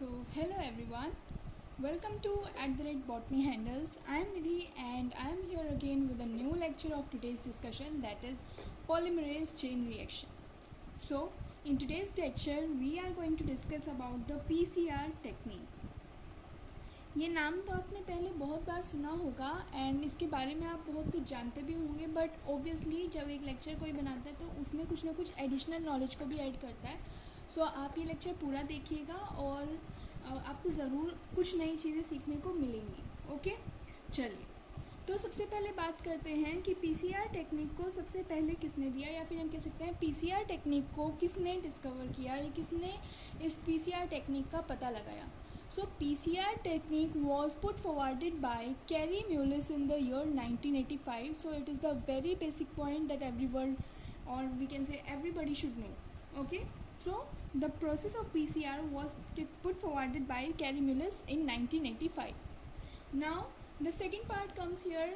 Hello everyone, welcome to @Botany Handles. I am Nidhi and I am here again with a new lecture of today's discussion, that is polymerase chain reaction. So, in today's lecture, we are going to discuss about the PCR technique. ये नाम तो आपने पहले बहुत बार सुना होगा and इसके बारे में आप बहुत कुछ जानते भी होंगे, बट ऑब्वियसली जब एक लेक्चर कोई बनाता है तो उसमें कुछ ना कुछ एडिशनल नॉलेज को भी ऐड करता है. सो आप ये लेक्चर पूरा देखिएगा और आपको ज़रूर कुछ नई चीज़ें सीखने को मिलेंगी. ओके, चलिए. तो सबसे पहले बात करते हैं कि पीसीआर टेक्निक को सबसे पहले किसने दिया, या फिर हम कह सकते हैं पीसीआर टेक्निक को किसने डिस्कवर किया या किसने इस पीसीआर टेक्निक का पता लगाया. So PCR technique was put forwarded by Carey Mullis in the year 1985. So it is the very basic point that everyone, or we can say everybody, should know. Okay. So the process of PCR was put forwarded by Carey Mullis in 1985. Now the second part comes here.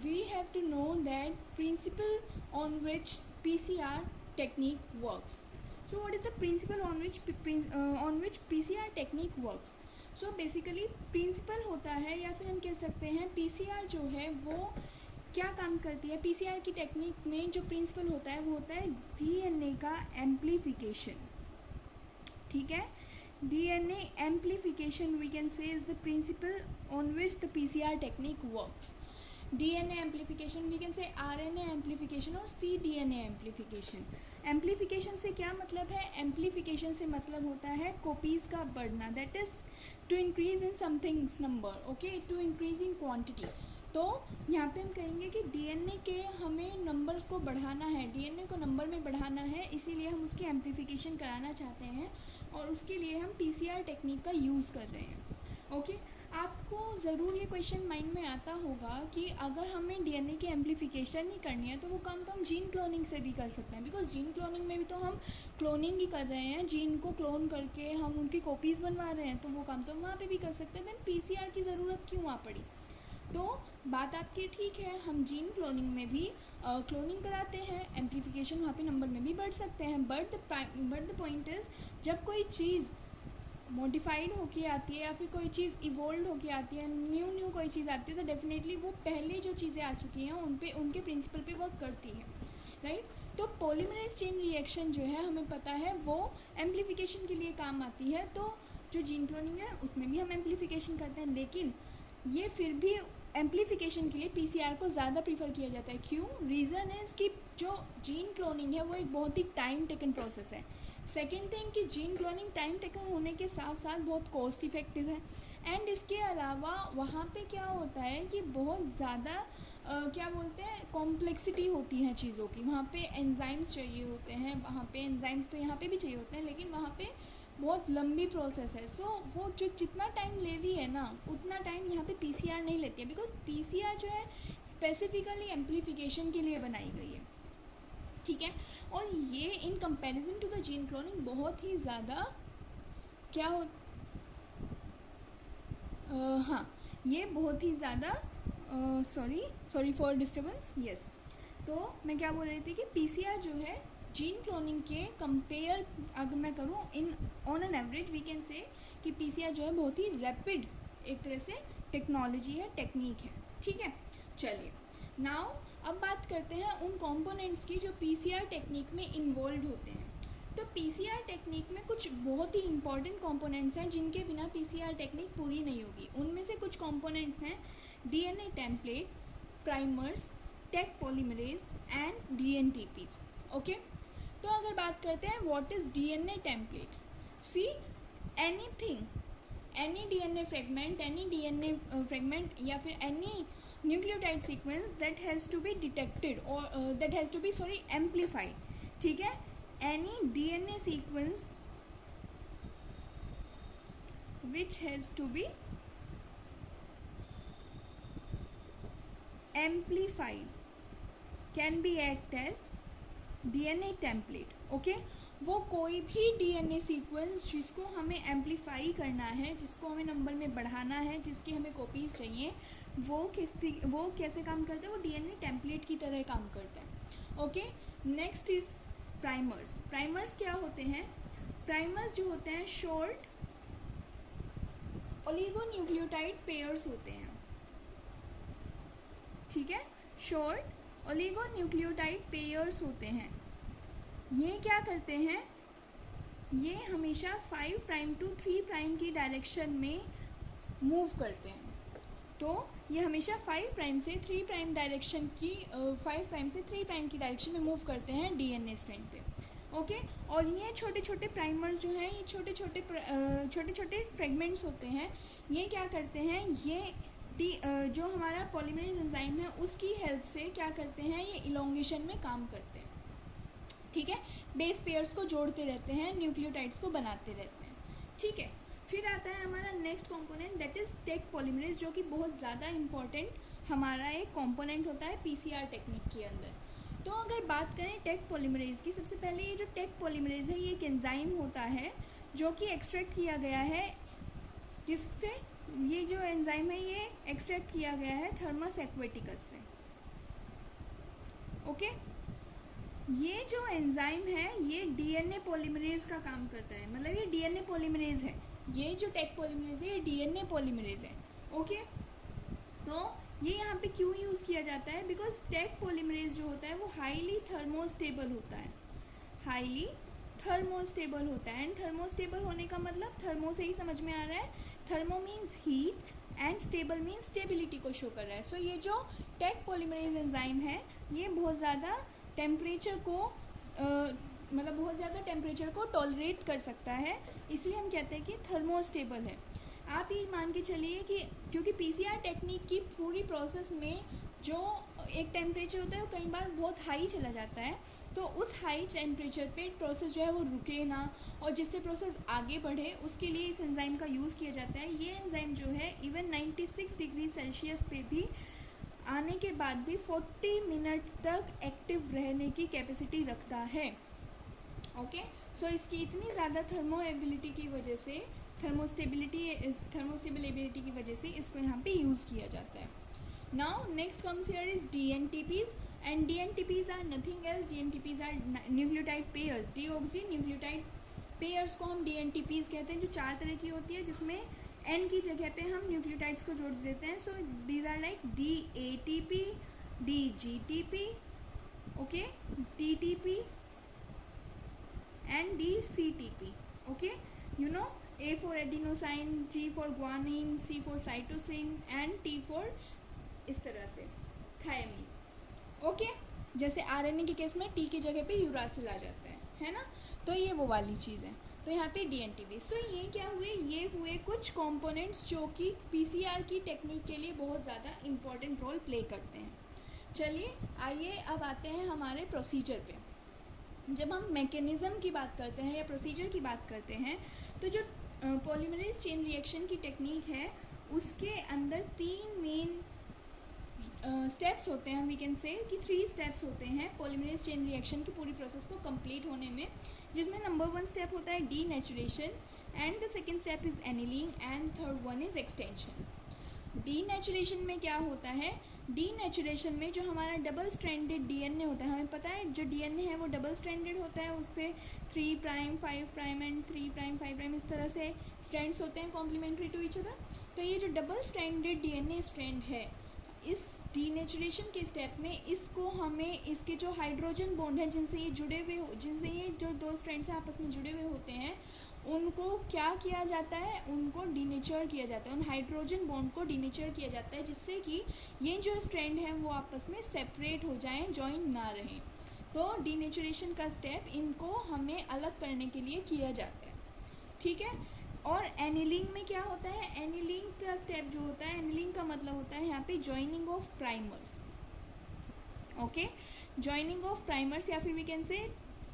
We have to know that principle on which PCR technique works. So what is the principle on which PCR technique works? So basically principle होता है, या फिर हम कह सकते हैं PCR जो है वो क्या काम करती है. पीसीआर की टेक्निक में जो प्रिंसिपल होता है वो होता है डीएनए का एम्प्लीफिकेशन. ठीक है, DNA amplification we can say is the principle on which the PCR technique works. DNA amplification we can say RNA amplification और cDNA एम्प्लीफिकेशन. एम्प्लीफिकेशन से क्या मतलब है? एम्प्लीफिकेशन से मतलब होता है कॉपीज़ का बढ़ना, that is to increase in something's number. Okay, to increase in quantity. तो यहाँ पे हम कहेंगे कि डीएनए के हमें नंबर्स को बढ़ाना है, डीएनए को नंबर में बढ़ाना है, इसीलिए हम उसकी एम्प्लीफिकेशन कराना चाहते हैं और उसके लिए हम पीसीआर टेक्निक का यूज़ कर रहे हैं. ओके, आपको ज़रूर ये क्वेश्चन माइंड में आता होगा कि अगर हमें डीएनए की एम्प्लीफिकेशन ही करनी है तो वो काम तो हम जीन क्लोनिंग से भी कर सकते हैं, बिकॉज जीन क्लोनिंग में भी तो हम क्लोनिंग ही कर रहे हैं, जीन को क्लोन करके हम उनकी कॉपीज़ बनवा रहे हैं, तो वो काम तो हम वहाँ पे भी कर सकते हैं. देन पीसीआर की ज़रूरत क्यों वहाँ पड़ी? तो बात आपकी ठीक है, हम जीन क्लोनिंग में भी क्लोनिंग कराते हैं, एम्प्लीफिकेशन वहाँ पे नंबर में भी बढ़ सकते हैं, बट द पॉइंट इज़ जब कोई चीज़ मॉडिफाइड होके आती है या फिर कोई चीज़ इवोल्व होके आती है, न्यू कोई चीज़ आती है, तो डेफिनेटली वो पहले जो चीज़ें आ चुकी हैं उन पे उनके प्रिंसिपल पे वर्क करती है, राइट. तो पॉलीमरेज चेन रिएक्शन जो है हमें पता है वो एम्प्लीफिकेशन के लिए काम आती है. तो जो जीन क्लोनिंग है उसमें भी हम एम्प्लीफिकेशन करते हैं, लेकिन ये फिर भी एम्प्लीफिकेशन के लिए पीसीआर को ज़्यादा प्रीफर किया जाता है. क्यों? रीज़न इज़ कि जो जीन क्लोनिंग है वो एक बहुत ही टाइम टेकन प्रोसेस है. सेकेंड थिंग कि जीन क्लोनिंग टाइम टेकन होने के साथ साथ बहुत कॉस्ट इफ़ेक्टिव है. एंड इसके अलावा वहाँ पे क्या होता है कि बहुत ज़्यादा क्या बोलते हैं कॉम्प्लेक्सिटी होती है चीज़ों की. वहाँ पे एंजाइम्स चाहिए होते हैं, वहाँ पे एंजाइम्स तो यहाँ पे भी चाहिए होते हैं, लेकिन वहाँ पे बहुत लंबी प्रोसेस है. सो वो जो जितना टाइम ले रही है ना उतना टाइम यहाँ पे पीसीआर नहीं लेती है, बिकॉज पीसीआर जो है स्पेसिफिकली एम्प्लीफिकेशन के लिए बनाई गई है. ठीक है, और ये in comparison to the gene cloning बहुत ही ज़्यादा क्या हो हाँ, ये बहुत ही ज़्यादा सॉरी फॉर डिस्टर्बेंस. यस, तो मैं क्या बोल रही थी कि पीसीआर जो है जीन क्लोनिंग के कंपेयर अगर मैं करूँ in on an average we can say कि पीसीआर जो है बहुत ही रैपिड एक तरह से टेक्नोलॉजी है, टेक्निक है. ठीक है, चलिए. नाउ अब बात करते हैं उन कंपोनेंट्स की जो पीसीआर टेक्निक में इन्वॉल्व होते हैं. तो पीसीआर टेक्निक में कुछ बहुत ही इंपॉर्टेंट कंपोनेंट्स हैं जिनके बिना पीसीआर टेक्निक पूरी नहीं होगी. उनमें से कुछ कंपोनेंट्स हैं DNA template, primers, Taq polymerase and dNTPs. Okay, तो अगर बात करते हैं what is DNA template. See anything, any DNA fragment या फिर any nucleotide sequence that has to be detected or that has to be amplified. ठीक है, any DNA sequence which has to be amplified can be act as DNA template. Okay, वो कोई भी DNA sequence जिसको हमें amplify करना है, जिसको हमें नंबर में बढ़ाना है, जिसकी हमें कॉपीज़ चाहिए, वो कैसे काम करता है? वो डीएनए टेम्पलेट की तरह काम करता है. Okay, next is primers. Primers क्या होते हैं? प्राइमर्स जो होते हैं शॉर्ट ओलिगोन्यूक्लियोटाइड पेयर्स होते हैं, ठीक है, शॉर्ट ओलिगोन्यूक्लियोटाइड पेयर्स होते हैं। ये क्या करते हैं, ये हमेशा 5 प्राइम टू 3 प्राइम की डायरेक्शन में मूव करते हैं। तो ये हमेशा 5 प्राइम से 3 प्राइम डायरेक्शन की 5 प्राइम से 3 प्राइम की डायरेक्शन में मूव करते हैं डीएनए स्ट्रैंड पे, ओके। और ये छोटे छोटे प्राइमर्स जो हैं, ये छोटे छोटे फ्रेगमेंट्स होते हैं। ये क्या करते हैं, ये जो हमारा पॉलीमरेज एंजाइम है उसकी हेल्प से क्या करते हैं, ये इलोंगेशन में काम करते हैं, ठीक है। बेस पेयर्स को जोड़ते रहते हैं, न्यूक्लियोटाइड्स को बनाते रहते हैं, ठीक है। फिर आता है हमारा next component, that is Taq polymerase, जो कि बहुत ज़्यादा इम्पॉर्टेंट हमारा एक कंपोनेंट होता है पीसीआर टेक्निक के अंदर। तो अगर बात करें टेक पॉलीमरेज की, सबसे पहले ये जो टेक पॉलीमरेज है ये एक एंजाइम होता है जो कि एक्सट्रैक्ट किया गया है, किससे, ये जो एंजाइम है ये एक्सट्रैक्ट किया गया है थर्मस एक्वेटिकस से, ओके। ये जो एंजाइम है ये डीएनए पॉलीमरेज का काम करता है, मतलब ये डीएनए पॉलीमरेज है, ये जो टेक पॉलीमरेज है ये डीएनए पॉलीमरेज है, ओके। तो ये यहाँ पे क्यों यूज़ किया जाता है, बिकॉज टेक पॉलीमरेज जो होता है वो हाईली थर्मोस्टेबल होता है, हाईली थर्मोस्टेबल होता है। एंड थर्मोस्टेबल होने का मतलब थर्मो से ही समझ में आ रहा है, thermo means heat and stable means stability को शो कर रहा है। सो ये जो टेक पॉलीमरेज एंजाइम है ये बहुत ज़्यादा टेम्परेचर को मतलब बहुत ज़्यादा टेम्परेचर को टॉलरेट कर सकता है, इसलिए हम कहते हैं कि थर्मोस्टेबल है। आप ये मान के चलिए कि क्योंकि पीसीआर टेक्निक की पूरी प्रोसेस में जो एक टेम्परेचर होता है वो कई बार बहुत हाई चला जाता है, तो उस हाई टेम्परेचर पे प्रोसेस जो है वो रुके ना और जिससे प्रोसेस आगे बढ़े उसके लिए इस एंजाइम का यूज़ किया जाता है। ये एंजाइम जो है इवन 96 डिग्री सेल्सियस पे भी आने के बाद भी 40 मिनट तक एक्टिव रहने की कैपेसिटी रखता है, ओके। सो इसकी इतनी ज़्यादा थर्मो एबिलिटी की वजह से, थर्मोस्टेबल एबिलिटी की वजह से इसको यहाँ पे यूज़ किया जाता है। Now next comes here is DNTPs and DNTPs are nothing else, DNTPs are nucleotide pairs, deoxy nucleotide pairs को हम DNTPs कहते हैं, जो 4 तरह की होती है जिसमें N की जगह पे हम न्यूक्लियोटाइड्स को जोड़ देते हैं। So these are like DATP, DGTP, okay, TTP and DCTP, okay. You know, A for adenosine, G for guanine, C for cytosine and T for इस तरह से थायमीन, ओके। जैसे RNA के केस में T की जगह पे यूरासिल आ जाता है ना, तो ये वो वाली चीज़ है। तो यहाँ पे DNTPs, तो ये क्या हुए, ये हुए कुछ कंपोनेंट्स जो कि पीसीआर की टेक्निक के लिए बहुत ज़्यादा इम्पोर्टेंट रोल प्ले करते हैं। चलिए आइए अब आते हैं हमारे प्रोसीजर पे। जब हम मैकेनिज़्म की बात करते हैं या प्रोसीजर की बात करते हैं तो जो पॉलीमरेज चेन रिएक्शन की टेक्निक है उसके अंदर 3 मेन स्टेप्स होते हैं, वी कैन से कि 3 स्टेप्स होते हैं पॉलीमरेज चेन रिएक्शन की पूरी प्रोसेस को कंप्लीट होने में, जिसमें नंबर 1 स्टेप होता है denaturation and the second step is annealing and third one is extension. Denaturation में क्या होता है, डीनेचुरेशन में जो हमारा डबल स्ट्रैंडेड डीएनए होता है, हमें पता है जो डीएनए है वो डबल स्ट्रैंडेड होता है, उस पर 3 prime 5 prime and 3 prime 5 prime इस तरह से स्ट्रैंड्स होते हैं कॉम्प्लीमेंट्री टू ईच अदर। तो ये जो डबल स्ट्रैंडेड डीएनए स्ट्रैंड है, इस डीनेचुरेशन के स्टेप में इसको हमें इसके जो हाइड्रोजन बॉन्ड है जिनसे ये जुड़े हुए, जिनसे ये जो 2 स्ट्रैंड्स हैं आपस में जुड़े हुए होते हैं, उनको क्या किया जाता है, उनको डीनेचर किया जाता है, उन हाइड्रोजन बॉन्ड को डीनेचर किया जाता है, जिससे कि ये जो स्ट्रैंड है वो आपस में सेपरेट हो जाएं, जॉइन ना रहें। तो डीनेचुरेशन का स्टेप इनको हमें अलग करने के लिए किया जाता है, ठीक है। और एनिलिंग में क्या होता है, एनिलिंग का स्टेप जो होता है, एनिलिंग का मतलब होता है यहाँ पे joining of primers, okay, joining of primers या फिर we can say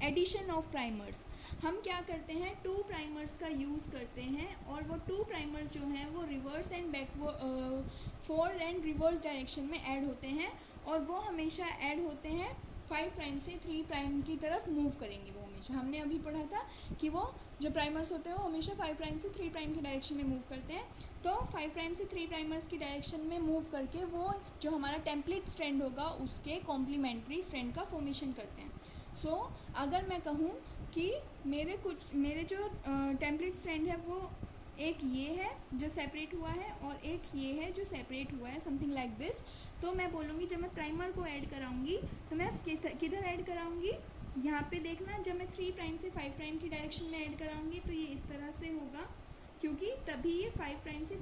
addition of primers. हम क्या करते हैं, 2 प्राइमर्स का यूज़ करते हैं और वो 2 प्राइमर्स जो हैं वो reverse and backward, forward and reverse direction में ऐड होते हैं और वो हमेशा ऐड होते हैं 5 प्राइम से 3 प्राइम की तरफ मूव करेंगे। वो हमेशा, हमने अभी पढ़ा था कि वो जो प्राइमर्स होते हैं वो हमेशा 5 प्राइम से 3 प्राइम की डायरेक्शन में मूव करते हैं। तो 5 प्राइम से 3 प्राइमर्स की डायरेक्शन में मूव करके वो जो हमारा टेम्पलेट स्ट्रैंड होगा उसके कॉम्प्लीमेंट्री स्ट्रैंड का फॉर्मेशन करते हैं। सो अगर मैं कहूँ कि मेरे जो टेम्पलेट स्ट्रैंड है वो एक ये है जो सेपरेट हुआ है और एक ये है जो सेपरेट हुआ है, समथिंग लाइक दिस। तो मैं बोलूँगी जब मैं प्राइमर को ऐड कराऊंगी तो मैं किधर ऐड कराऊंगी, यहाँ पे देखना, जब मैं 3 प्राइम से 5 प्राइम की डायरेक्शन में ऐड कराऊंगी तो ये इस तरह से होगा, क्योंकि तभी ये 5 प्राइम से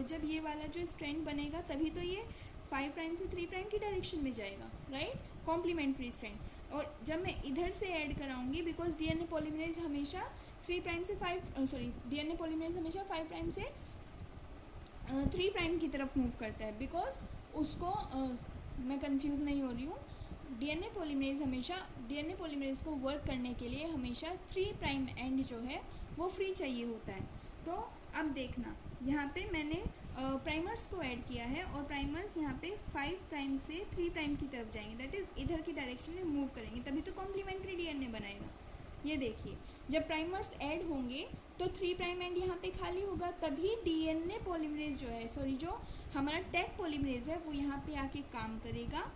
जब ये वाला जो स्ट्रैंड बनेगा तभी तो ये 5 प्राइम से 3 प्राइम की डायरेक्शन में जाएगा, राइट, कॉम्प्लीमेंट्री स्ट्रैंड। और जब मैं इधर से ऐड कराऊंगी, बिकॉज डीएनए पॉलीमरेज हमेशा 3 प्राइम से 5 सॉरी डीएनए पॉलीमरेज हमेशा 5 प्राइम से 3 प्राइम की तरफ मूव करता है, बिकॉज उसको मैं कंफ्यूज नहीं हो रही हूँ, डीएनए पॉलीमरेज को वर्क करने के लिए हमेशा 3 प्राइम एंड जो है वो फ्री चाहिए होता है। तो अब देखना, यहाँ पे मैंने प्राइमर्स को ऐड किया है और प्राइमर्स यहाँ पे 5 प्राइम से 3 प्राइम की तरफ जाएंगे, दैट इज़ इधर की डायरेक्शन में मूव करेंगे, तभी तो कॉम्प्लीमेंट्री डीएनए बनेगा। ये देखिए, जब प्राइमर्स ऐड होंगे तो 3 प्राइम एंड यहाँ पे खाली होगा, तभी डीएनए पॉलीमरेज जो है, सॉरी जो हमारा टैग पॉलीमरेज है वो यहाँ पे आके काम करेगा।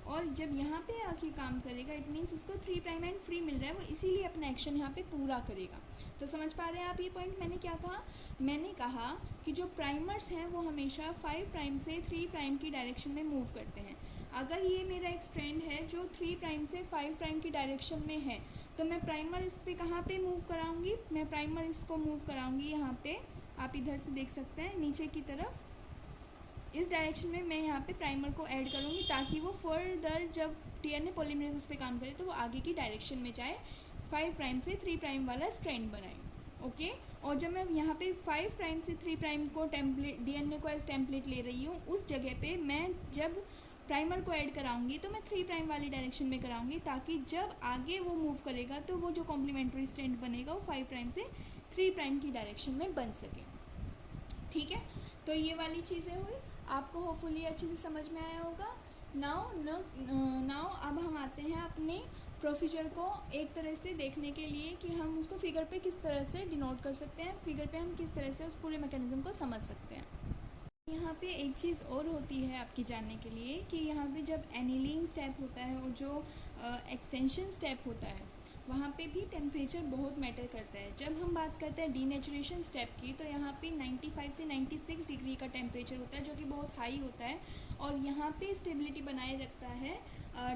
और जब यहाँ पे आके काम करेगा इट मीन्स उसको 3 प्राइम एंड फ्री मिल रहा है, वो इसीलिए अपना एक्शन यहाँ पे पूरा करेगा। तो समझ पा रहे हैं आप ये पॉइंट? मैंने क्या कहा, मैंने कहा कि जो प्राइमर्स हैं वो हमेशा 5 प्राइम से 3 प्राइम की डायरेक्शन में मूव करते हैं। अगर ये मेरा एक स्ट्रैंड है जो 3 प्राइम से 5 प्राइम की डायरेक्शन में है, तो मैं प्राइमर इस पर कहाँ पे मूव कराऊंगी, मैं प्राइमर इसको मूव कराऊंगी यहाँ पे, आप इधर से देख सकते हैं नीचे की तरफ, इस डायरेक्शन में मैं यहाँ पे प्राइमर को ऐड करूँगी, ताकि वो फर्दर जब डीएनए पॉलीमरेज उस पर काम करे तो वो आगे की डायरेक्शन में जाए, 5 प्राइम से 3 प्राइम वाला स्ट्रैंड बनाए। ओके, और जब मैं यहाँ पे 5 प्राइम से 3 प्राइम को टेम्पलेट डीएनए को एज टेम्पलेट ले रही हूँ, उस जगह पे मैं जब प्राइमर को ऐड कराऊंगी तो मैं 3 प्राइम वाली डायरेक्शन में कराऊंगी, ताकि जब आगे वो मूव करेगा तो वो जो कॉम्प्लीमेंट्री स्ट्रैंड बनेगा वो 5 प्राइम से 3 प्राइम की डायरेक्शन में बन सके। ठीक है, तो ये वाली चीज़ें हुई, आपको होपफुली अच्छे से समझ में आया होगा। नाउ अब हम आते हैं अपने प्रोसीजर को एक तरह से देखने के लिए कि हम उसको फिगर पे किस तरह से डिनोट कर सकते हैं, फिगर पे हम किस तरह से उस पूरे मैकेनिज्म को समझ सकते हैं। यहाँ पे एक चीज़ और होती है आपकी जानने के लिए कि यहाँ पे जब एनीलिंग स्टेप होता है और जो एक्सटेंशन स्टेप होता है वहाँ पे भी टेम्परेचर बहुत मैटर करता है। जब हम बात करते हैं डीनेचुरेशन स्टेप की, तो यहाँ पे 95 से 96 डिग्री का टेम्परेचर होता है, जो कि बहुत हाई होता है, और यहाँ पे स्टेबिलिटी बनाए रखता है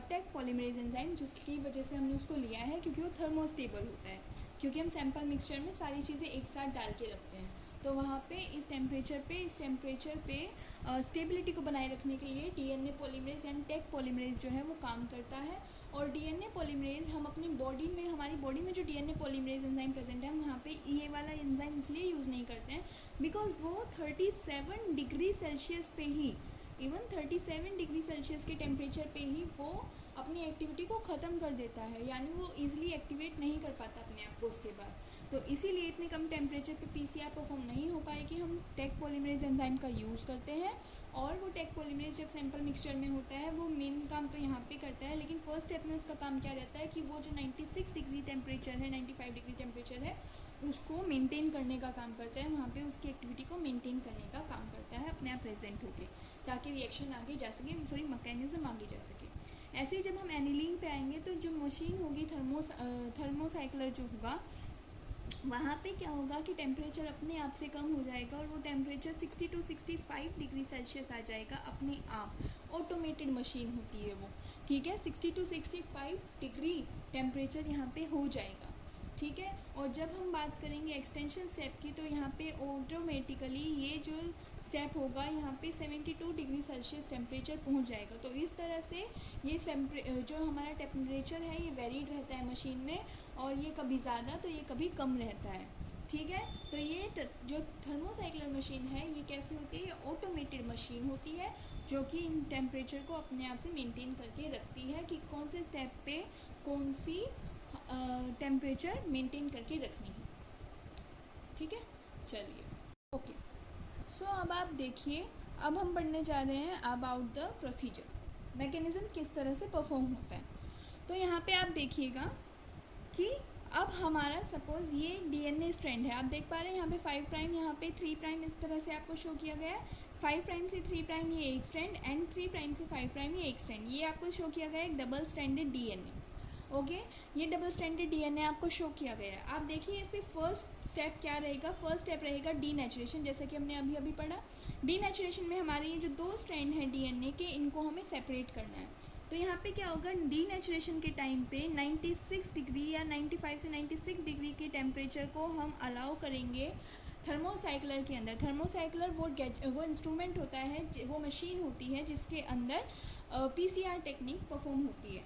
टैग पॉलीमरेज एंजाइम, जिसकी वजह से हमने उसको लिया है, क्योंकि वो थर्मोस्टेबल होता है, क्योंकि हम सैम्पल मिक्सचर में सारी चीज़ें एक साथ डाल के रखते हैं। तो वहाँ पे इस टेम्परेचर पे स्टेबिलिटी को बनाए रखने के लिए DNA polymerase and tag polymerase जो है वो काम करता है। और डीएनए पॉलीमरेज हम अपनी बॉडी में, हमारी बॉडी में जो डीएनए पॉलीमरेज एंजाइम प्रेजेंट है, हम यहाँ पे ये वाला एंजाइम इसलिए यूज़ नहीं करते हैं बिकॉज वो 37 डिग्री सेल्सियस पे ही, इवन 37 डिग्री सेल्सियस के टेम्परेचर पे ही वो अपनी एक्टिविटी को ख़त्म कर देता है, यानी वो ईजिली एक्टिवेट नहीं कर पाता अपने आप को उसके बाद। तो इसीलिए इतने कम टेम्परेचर पे पीसीआर परफॉर्म नहीं हो पाएगी, हम टैग पॉलीमरेज एंजाइम का यूज़ करते हैं। और वो टैग पॉलीमरेज जब सैंपल मिक्सचर में होता है वो मेन काम तो यहाँ पे करता है, लेकिन फर्स्ट स्टेप में उसका काम क्या रहता है कि वो जो 96 डिग्री टेम्परेचर है, 95 डिग्री टेम्परेचर है, उसको मेंटेन करने का काम करता है, वहाँ पे उसकी एक्टिविटी को मेंटेन करने का काम करता है अपने आप प्रेजेंट होके, ताकि रिएक्शन आगे जा सके, सॉरी मैकेनिज्म आगे जा सके। ऐसे ही जब हम एनिलिंग पे आएंगे तो जो मशीन होगी थर्मोसाइक्लर जो होगा, वहाँ पे क्या होगा कि टेम्परेचर अपने आप से कम हो जाएगा और वो टेम्परेचर 60 to 65 डिग्री सेल्सियस आ जाएगा अपने आप। ऑटोमेटेड मशीन होती है वो, ठीक है, 60 to 65 डिग्री टेम्परेचर यहाँ पे हो जाएगा, ठीक है। और जब हम बात करेंगे एक्सटेंशन स्टेप की, तो यहाँ पे ऑटोमेटिकली ये जो स्टेप होगा यहाँ पे 72 डिग्री सेल्सियस टेम्परेचर पहुँच जाएगा। तो इस तरह से ये जो हमारा टेम्परेचर है ये वेरीड रहता है मशीन में, और ये कभी ज़्यादा तो ये कभी कम रहता है, ठीक है। तो ये जो थर्मोसाइक्लर मशीन है ये कैसी होती है, ये ऑटोमेटेड मशीन होती है, जो कि इन टेम्परेचर को अपने आप से मेंटेन करके रखती है कि कौन से स्टेप पे कौन सी टेम्परेचर मेंटेन करके रखनी है, ठीक है। चलिए, ओके, सो अब आप देखिए, अब हम पढ़ने जा रहे हैं अबाउट द प्रोसीजर, मैकेनिज्म किस तरह से परफॉर्म होता है। तो यहाँ पे आप देखिएगा कि अब हमारा सपोज़ ये डीएनए स्ट्रैंड है, आप देख पा रहे हैं यहाँ पे 5 प्राइम, यहाँ पे 3 प्राइम, इस तरह से आपको शो किया गया है। 5 प्राइम से 3 प्राइम ये एक स्ट्रैंड, एंड 3 प्राइम से 5 प्राइम ये एक स्ट्रैंड, ये आपको शो किया गया है एक डबल स्ट्रैंडेड डीएनए। ओके, ये डबल स्ट्रैंडेड डीएनए आपको शो किया गया है। आप देखिए इस पर फर्स्ट स्टेप क्या रहेगा, फर्स्ट स्टेप रहेगा डीनेचुरेशन, जैसे कि हमने अभी अभी पढ़ा। डीनेचुरेशन में हमारे ये जो 2 स्ट्रैंड हैं डीएनए के, इनको हमें सेपरेट करना है। तो यहाँ पे क्या होगा, डीनेचुरेशन के टाइम पे 96 डिग्री या 95 से 96 डिग्री के टेम्परेचर को हम अलाउ करेंगे थर्मोसाइक्लर के अंदर। थर्मोसाइक्लर वो इंस्ट्रूमेंट होता है, वो मशीन होती है जिसके अंदर पीसीआर टेक्निक परफॉर्म होती है।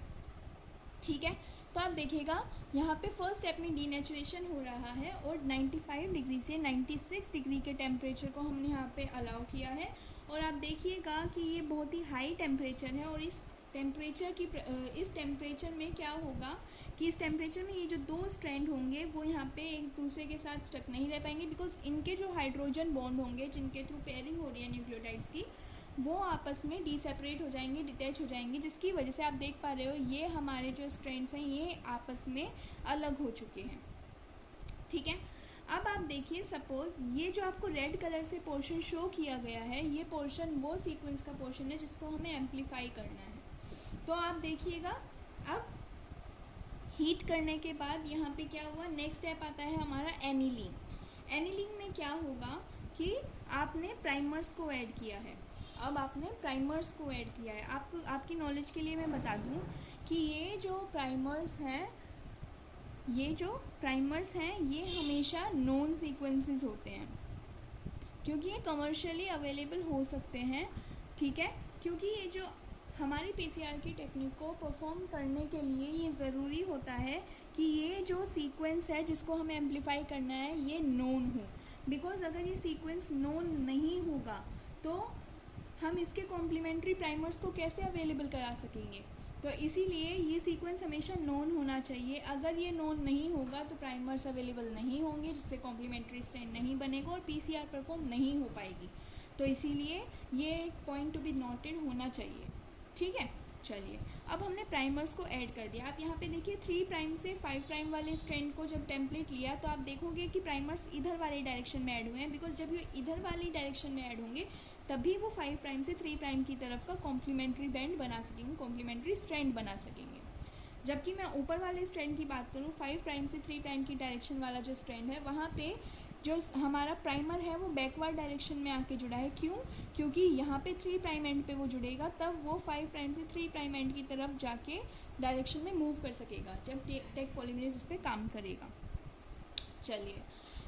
ठीक है, तो आप देखिएगा यहाँ पे फर्स्ट स्टेप में डीनेचुरेशन हो रहा है और 95 डिग्री से 96 डिग्री के टेम्परेचर को हमने यहाँ पे अलाउ किया है। और आप देखिएगा कि ये बहुत ही हाई टेम्परेचर है, और इस टेम्परेचर में क्या होगा कि इस टेम्परेचर में ये जो 2 स्ट्रैंड होंगे वो यहाँ पे एक दूसरे के साथ स्टक नहीं रह पाएंगे, बिकॉज इनके जो हाइड्रोजन बॉन्ड होंगे जिनके थ्रू पेयरिंग हो रही है न्यूक्लियोटाइड्स की, वो आपस में डीसेपरेट हो जाएंगे, डिटैच हो जाएंगे, जिसकी वजह से आप देख पा रहे हो ये हमारे जो स्ट्रैंड्स हैं ये आपस में अलग हो चुके हैं। ठीक है, अब आप देखिए सपोज ये जो आपको रेड कलर से पोर्शन शो किया गया है, ये पोर्शन वो सीक्वेंस का पोर्शन है जिसको हमें एम्पलीफाई करना है। तो आप देखिएगा अब हीट करने के बाद यहाँ पे क्या हुआ, नेक्स्ट स्टेप आता है हमारा एनिलीन। एनिलीन में क्या होगा कि आपने प्राइमर्स को ऐड किया है। अब आपने प्राइमर्स को ऐड किया है, आपकी नॉलेज के लिए मैं बता दूं कि ये जो प्राइमर्स हैं ये हमेशा नॉन सीक्वेंसेस होते हैं, क्योंकि ये कमर्शियली अवेलेबल हो सकते हैं। ठीक है, क्योंकि ये जो हमारी पीसीआर की टेक्निक को परफॉर्म करने के लिए ये ज़रूरी होता है कि ये जो सीक्वेंस है जिसको हमें एम्पलीफाई करना है ये नोन हो, बिकॉज अगर ये सीक्वेंस नोन नहीं होगा तो हम इसके कॉम्प्लीमेंट्री प्राइमर्स को कैसे अवेलेबल करा सकेंगे। तो इसीलिए ये सीक्वेंस हमेशा नोन होना चाहिए। अगर ये नोन नहीं होगा तो प्राइमर्स अवेलेबल नहीं होंगे, जिससे कॉम्प्लीमेंट्री स्ट्रैंड नहीं बनेगा और पीसीआर परफॉर्म नहीं हो पाएगी। तो इसीलिए ये एक पॉइंट टू बी नोटेड होना चाहिए। ठीक है, चलिए अब हमने प्राइमर्स को ऐड कर दिया। आप यहाँ पे देखिए 3 प्राइम से 5 प्राइम वाले स्ट्रैंड को जब टेम्पलेट लिया तो आप देखोगे कि प्राइमर्स इधर वाले डायरेक्शन में ऐड हुए हैं, बिकॉज जब ये इधर वाली डायरेक्शन में ऐड होंगे तभी वो 5 प्राइम से 3 प्राइम की तरफ का कॉम्प्लीमेंट्री बैंड बना सकेंगे, कॉम्प्लीमेंट्री स्ट्रैंड बना सकेंगे। जबकि मैं ऊपर वाले स्ट्रैंड की बात करूँ, 5 प्राइम से 3 प्राइम की डायरेक्शन वाला जो स्ट्रैंड है वहाँ पे जो हमारा प्राइमर है वो बैकवर्ड डायरेक्शन में आके जुड़ा है। क्यों? क्योंकि यहाँ पे 3 प्राइम एंड पे वो जुड़ेगा, तब वो 5 प्राइम से 3 प्राइम एंड की तरफ जाके डायरेक्शन में मूव कर सकेगा जब टेक पॉलीमरेज उस पर काम करेगा। चलिए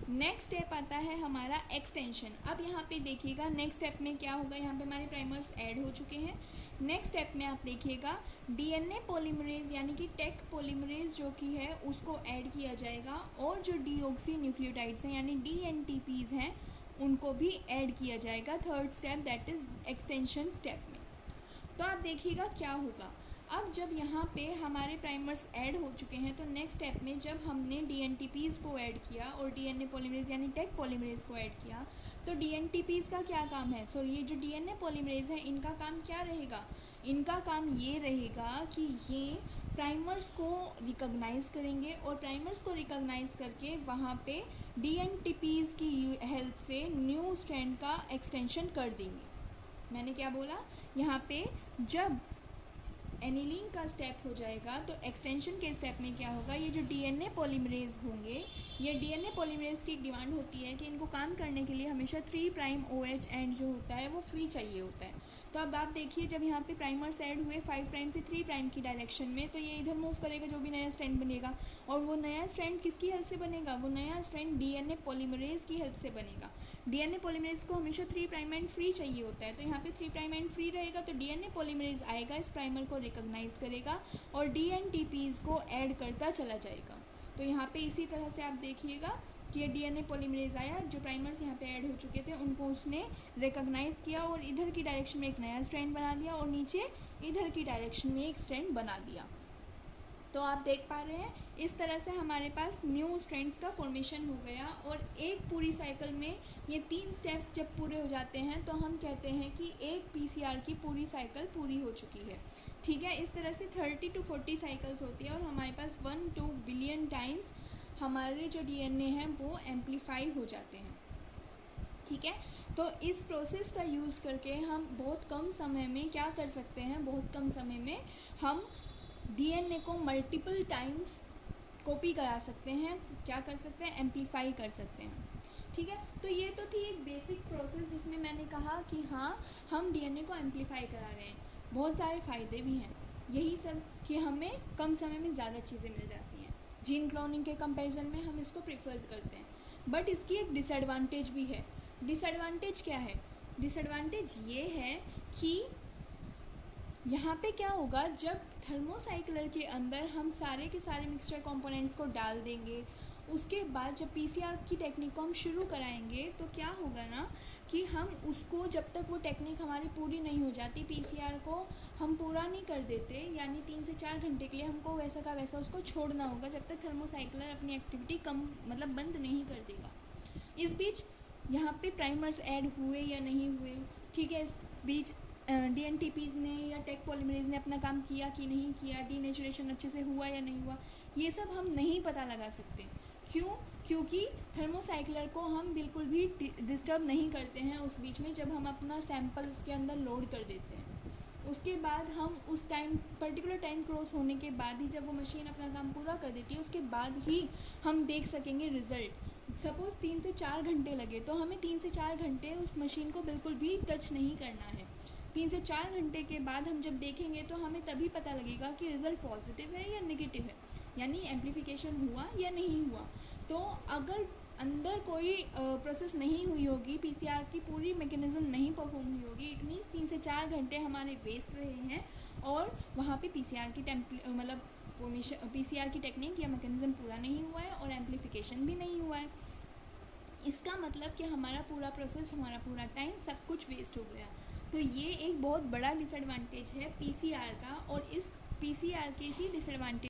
नेक्स्ट स्टेप आता है हमारा एक्सटेंशन। अब यहाँ पे देखिएगा नेक्स्ट स्टेप में क्या होगा, यहाँ पे हमारे प्राइमर्स ऐड हो चुके हैं। नेक्स्ट स्टेप में आप देखिएगा डीएनए पॉलीमरेज यानी कि टेक पॉलीमरेज जो कि है उसको ऐड किया जाएगा, और जो डीऑक्सी न्यूक्लियोटाइड्स हैं यानी डीएनटीपीज हैं उनको भी ऐड किया जाएगा third step, that is extension step में। तो आप देखिएगा क्या होगा, अब जब यहाँ पे हमारे प्राइमर्स ऐड हो चुके हैं तो नेक्स्ट स्टेप में जब हमने डीएनटीपीज को ऐड किया और डीएनए पॉलीमरेज यानी टेक पॉलीमरेज को ऐड किया, तो डीएनटीपीज का क्या काम है, सो ये जो डीएनए पॉलीमरेज है इनका काम क्या रहेगा, इनका काम ये रहेगा कि ये प्राइमर्स को रिकॉग्नाइज करेंगे और प्राइमर्स को रिकॉग्नाइज करके वहाँ पे डीएनटीपीज की हेल्प से न्यू स्ट्रैंड का एक्सटेंशन कर देंगे। मैंने क्या बोला, यहाँ पे जब एनिलीन का स्टेप हो जाएगा तो एक्सटेंशन के स्टेप में क्या होगा, ये जो डीएनए पॉलीमरेज होंगे, ये डीएनए पॉलीमरेज की एक डिमांड होती है कि इनको काम करने के लिए हमेशा 3 प्राइम OH एंड जो होता है वो फ्री चाहिए होता है। तो अब आप देखिए जब यहाँ पे प्राइमर्स ऐड हुए 5 प्राइम से 3 प्राइम की डायरेक्शन में, तो ये इधर मूव करेगा जो भी नया स्ट्रैंड बनेगा, और वो नया स्ट्रैंड किसकी हेल्प से बनेगा, वो नया स्ट्रैंड डीएनए पॉलीमरेज की हेल्प से बनेगा। डीएनए पॉलीमरेज को हमेशा 3 प्राइम एंड फ्री चाहिए होता है, तो यहाँ पे 3 प्राइम एंड फ्री रहेगा तो डीएनए पॉलीमरेज आएगा, इस प्राइमर को रिकॉग्नाइज करेगा और डीएनटीपीज को ऐड करता चला जाएगा। तो यहाँ पे इसी तरह से आप देखिएगा कि ये डीएनए पॉलीमरेज आया, जो प्राइमर्स यहाँ पे ऐड हो चुके थे उनको उसने रिकॉग्नाइज किया और इधर की डायरेक्शन में एक नया स्ट्रैंड बना दिया और नीचे इधर की डायरेक्शन में एक स्ट्रैंड बना दिया। तो आप देख पा रहे हैं इस तरह से हमारे पास न्यू स्ट्रैंड्स का फॉर्मेशन हो गया, और एक पूरी साइकिल में ये 3 स्टेप्स जब पूरे हो जाते हैं तो हम कहते हैं कि एक पीसीआर की पूरी साइकिल पूरी हो चुकी है। ठीक है, इस तरह से 30 to 40 साइकिल्स होती है और हमारे पास 1-2 बिलियन टाइम्स हमारे जो डीएनए हैं वो एम्पलीफाई हो जाते हैं। ठीक है, तो इस प्रोसेस का यूज़ करके हम बहुत कम समय में क्या कर सकते हैं, बहुत कम समय में हम डीएनए को मल्टीपल टाइम्स कॉपी करा सकते हैं, क्या कर सकते हैं, एम्पलीफाई कर सकते हैं। ठीक है, तो ये तो थी एक बेसिक प्रोसेस जिसमें मैंने कहा कि हाँ हम डीएनए को एम्पलीफाई करा रहे हैं। बहुत सारे फ़ायदे भी हैं, यही सब कि हमें कम समय में ज़्यादा चीज़ें मिल जाती हैं। जीन क्लोनिंग के कंपैरिजन में हम इसको प्रेफर करते हैं, बट इसकी एक डिसएडवांटेज भी है। डिसएडवांटेज क्या है? डिसएडवांटेज ये है कि यहाँ पे क्या होगा, जब थर्मोसाइक्लर के अंदर हम सारे के सारे मिक्सचर कंपोनेंट्स को डाल देंगे, उसके बाद जब पीसीआर की टेक्निक को हम शुरू कराएंगे तो क्या होगा ना कि हम उसको, जब तक वो टेक्निक हमारी पूरी नहीं हो जाती, पीसीआर को हम पूरा नहीं कर देते, यानी 3 से 4 घंटे के लिए हमको वैसा का वैसा उसको छोड़ना होगा, जब तक थर्मोसाइक्लर अपनी एक्टिविटी कम मतलब बंद नहीं कर देगा। इस बीच यहाँ पे प्राइमर्स ऐड हुए या नहीं हुए, ठीक है, इस बीच डीएनटीपीज ने या टेक पॉलीमरेज ने अपना काम किया कि नहीं किया, डीनेचुरेशन अच्छे से हुआ या नहीं हुआ, ये सब हम नहीं पता लगा सकते। क्यों? क्योंकि थर्मोसाइक्लर को हम बिल्कुल भी डिस्टर्ब नहीं करते हैं उस बीच में, जब हम अपना सैंपल उसके अंदर लोड कर देते हैं। उसके बाद हम उस टाइम, पर्टिकुलर टाइम क्रॉस होने के बाद ही, जब वो मशीन अपना काम पूरा कर देती है, उसके बाद ही हम देख सकेंगे रिज़ल्ट। सपोज़ 3 से 4 घंटे लगे तो हमें 3 से 4 घंटे उस मशीन को बिल्कुल भी टच नहीं करना है। 3 से 4 घंटे के बाद हम जब देखेंगे तो हमें तभी पता लगेगा कि रिज़ल्ट पॉजिटिव है या नेगेटिव है, यानी एम्प्लीफिकेशन हुआ या नहीं हुआ। तो अगर अंदर कोई प्रोसेस नहीं हुई होगी, पीसीआर की पूरी मैकेनिज़्म नहीं परफॉर्म हुई होगी, इट मीन्स 3 से 4 घंटे हमारे वेस्ट रहे हैं और वहाँ पे पीसीआर की मतलब फॉर्मेशन, पीसीआर की टेक्निक या मैकेनिज़्म पूरा नहीं हुआ है और एम्प्लीफिकेशन भी नहीं हुआ है। इसका मतलब कि हमारा पूरा प्रोसेस, हमारा पूरा टाइम, सब कुछ वेस्ट हो गया। तो ये एक बहुत बड़ा डिसएडवांटेज है पीसीआर का, और इस पीसीआर के इसी डिसएडवांटेज